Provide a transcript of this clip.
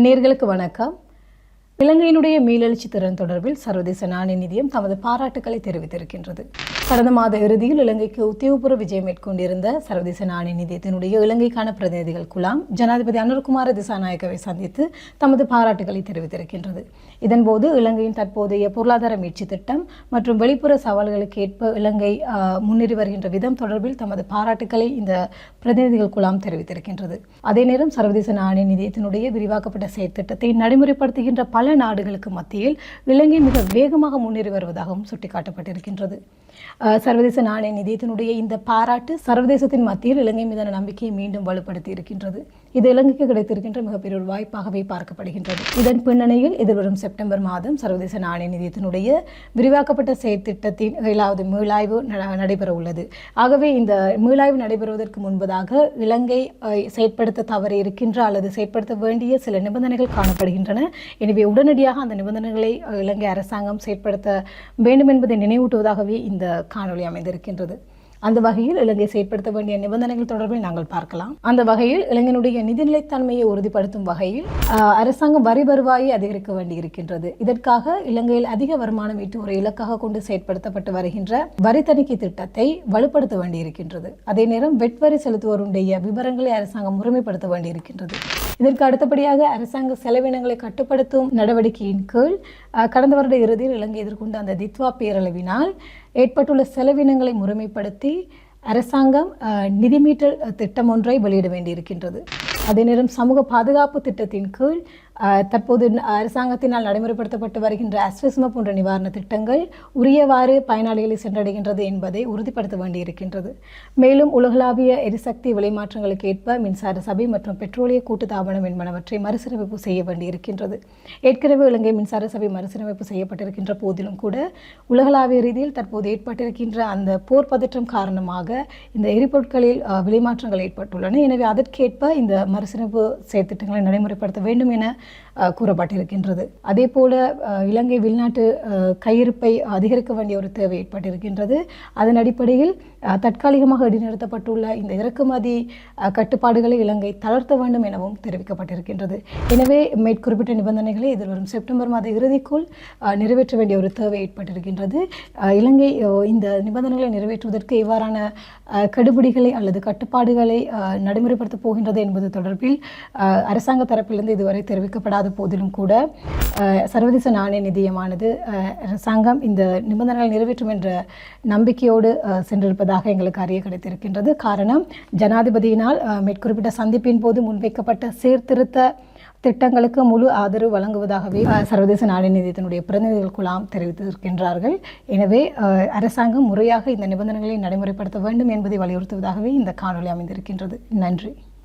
நேர்களுக்கு வணக்கம். இலங்கையினுடைய மீளெழுச்சி திறன் தொடர்பில் சர்வதேச நாணய நிதியம் தமது பாராட்டுக்களை தெரிவித்திருக்கின்றது. கடந்த மாத இறுதியில் இலங்கைக்கு உத்தியோகபூர்வ விஜயம் மேற்கொண்டிருந்த சர்வதேச நாணய நிதியத்தினுடைய இலங்கைக்கான பிரதிநிதிகள் குழாம் ஜனாதிபதி அனுரகுமார திசாநாயக்கவை சந்தித்து தமது பாராட்டுக்களை தெரிவித்திருக்கின்றது. இதன்போது இலங்கையின் தற்போதைய பொருளாதார மீட்சி திட்டம் மற்றும் வெளிப்புற சவால்களுக்கு ஏற்ப இலங்கை முன்னேறி வருகின்ற விதம் தொடர்பில் தமது பாராட்டுக்களை இந்த பிரதிநிதிகள் குழாம் தெரிவித்திருக்கின்றது. அதே நேரம் சர்வதேச நாணய நிதியத்தினுடைய விரிவாக்கப்பட்ட செயற்திட்டத்தை நடைமுறைப்படுத்துகின்ற பல நாடுகளுக்கு மத்தியில் இலங்கை மிக வேகமாக முன்னேறி வருவதாகவும் சுட்டிக்காட்டப்பட்டிருக்கின்றது. சர்வதேச நாணய நிதியத்தினுடைய இந்த பாராட்டு சர்வதேசத்தின் மத்தியில் இலங்கை மீதான நம்பிக்கையை மீண்டும் வலுப்படுத்தி இருக்கின்றது. இது இலங்கைக்கு கிடைத்திருக்கின்ற மிகப்பெரிய ஒரு வாய்ப்பாகவே பார்க்கப்படுகின்றது. இதன் பின்னணியில் எதிர்வரும் செப்டம்பர் மாதம் சர்வதேச நாணய நிதியத்தினுடைய விரிவாக்கப்பட்ட செயற்திட்டத்தின் 7வது மீளாய்வு நடைபெற உள்ளது. ஆகவே இந்த மீளாய்வு நடைபெறுவதற்கு முன்பதாக இலங்கை செயற்படுத்த தவறி இருக்கின்ற அல்லது செயற்படுத்த வேண்டிய சில நிபந்தனைகள் காணப்படுகின்றன. எனவே உடனடியாக அந்த நிபந்தனைகளை இலங்கை அரசாங்கம் செயற்படுத்த வேண்டும் என்பதை நினைவூட்டுவதாகவே இந்த காணொளி அமைந்திருக்கின்றது. அந்த வகையில் இலங்கை செயற்படுத்த வேண்டிய நிபந்தனைகள் தொடர்பில் நாங்கள் பார்க்கலாம். அந்த வகையில் இலங்கையினுடைய நிதிநிலைத்தன்மையை உறுதிப்படுத்தும் வகையில் அரசாங்கம் வரி வருவாயை அதிகரிக்க வேண்டியிருக்கின்றது. இதற்காக இலங்கையில் அதிக வருமானம் ஈட்டும் ஒரு இலக்காக கொண்டு செயற்படுத்தப்பட்டு வருகின்ற வரி தணிக்கை திட்டத்தை வலுப்படுத்த வேண்டியிருக்கின்றது. அதே நேரம் வெட்வரி செலுத்துவோருடைய விவரங்களை அரசாங்கம் முறைமைப்படுத்த வேண்டியிருக்கின்றது. இதற்கு அடுத்தபடியாக அரசாங்க செலவினங்களை கட்டுப்படுத்தும் நடவடிக்கையின் கீழ் கடந்த வருட இறுதியில் இலங்கை எதிர்கொண்ட அந்த தித்வா பேரழிவினால் ஏற்பட்டுள்ள செலவினங்களை முறைமைப்படுத்தி அரசாங்கம் நிதி மீட்டல் திட்டம் ஒன்றை வெளியிட வேண்டியிருக்கின்றது. அதே நேரம் சமூக பாதுகாப்பு திட்டத்தின் கீழ் தற்போது அரசாங்கத்தினால் நடைமுறைப்படுத்தப்பட்டு வருகின்ற அஸ்வஸ்ம போன்ற நிவாரண திட்டங்கள் உரியவாறு பயனாளிகளை சென்றடைகின்றது என்பதை உறுதிப்படுத்த வேண்டியிருக்கின்றது. மேலும் உலகளாவிய எரிசக்தி விலைமாற்றங்களுக்கு ஏற்ப மின்சார சபை மற்றும் பெட்ரோலிய கூட்டுத்தாபனம் என்பனவற்றை மறுசீரமைப்பு செய்ய வேண்டியிருக்கின்றது. ஏற்கனவே இலங்கை மின்சார சபை மறுசீரமைப்பு செய்யப்பட்டிருக்கின்ற போதிலும் கூட உலகளாவிய ரீதியில் தற்போது ஏற்பட்டிருக்கின்ற அந்த போர் பதற்றம் காரணமாக இந்த எரிபொருட்களில் விலைமாற்றங்கள் ஏற்பட்டுள்ளன. எனவே அதற்கேற்ப இந்த மறுசீரமைப்பு செயற்திட்டங்களை நடைமுறைப்படுத்த வேண்டும் என கூறப்பட்டிருக்கின்றது. அதே போல இலங்கை வெளிநாட்டு கையிருப்பை அதிகரிக்க வேண்டிய ஒரு தேவை ஏற்பட்டிருக்கின்றது. அதன் அடிப்படையில் தற்காலிகமாக இடைநிறுத்தப்பட்டுள்ள இந்த இறக்குமதி கட்டுப்பாடுகளை இலங்கை தளர்த்த வேண்டும் எனவும் தெரிவிக்கப்பட்டிருக்கின்றது. எனவே மேற்குறிப்பிட்ட நிபந்தனைகளை எதிர்வரும் செப்டம்பர் மாத இறுதிக்குள் நிறைவேற்ற வேண்டிய ஒரு தேவை ஏற்பட்டிருக்கின்றது. இலங்கை இந்த நிபந்தனைகளை நிறைவேற்றுவதற்கு இவ்வாறான கடுபிடிகளை அல்லது கட்டுப்பாடுகளை நடைமுறைப்படுத்தப் போகின்றது என்பது தொடர்பில் அரசாங்க தரப்பிலிருந்து இதுவரை தெரிவிக்கப்படாத போதிலும் கூட சர்வதேச நாணய நிதியமானது அரசாங்கம் இந்த நிபந்தனைகளை நிறைவேற்றும் என்ற நம்பிக்கையோடு சென்றிருப்பதாக எங்களுக்கு அறிய கிடைத்திருக்கின்றது. காரணம், ஜனாதிபதியினால் மேற்குறிப்பிட்ட சந்திப்பின் போது முன்வைக்கப்பட்ட சீர்திருத்த திட்டங்களுக்கு முழு ஆதரவு வழங்குவதாகவே சர்வதேச நாணய நிதியத்தினுடைய பிரதிநிதிகள் குழாம் தெரிவித்திருக்கின்றார்கள். எனவே அரசாங்கம் முறையாக இந்த நிபந்தனைகளை நடைமுறைப்படுத்த வேண்டும் என்பதை வலியுறுத்துவதாகவே இந்த காணொளி அமைந்திருக்கின்றது. நன்றி.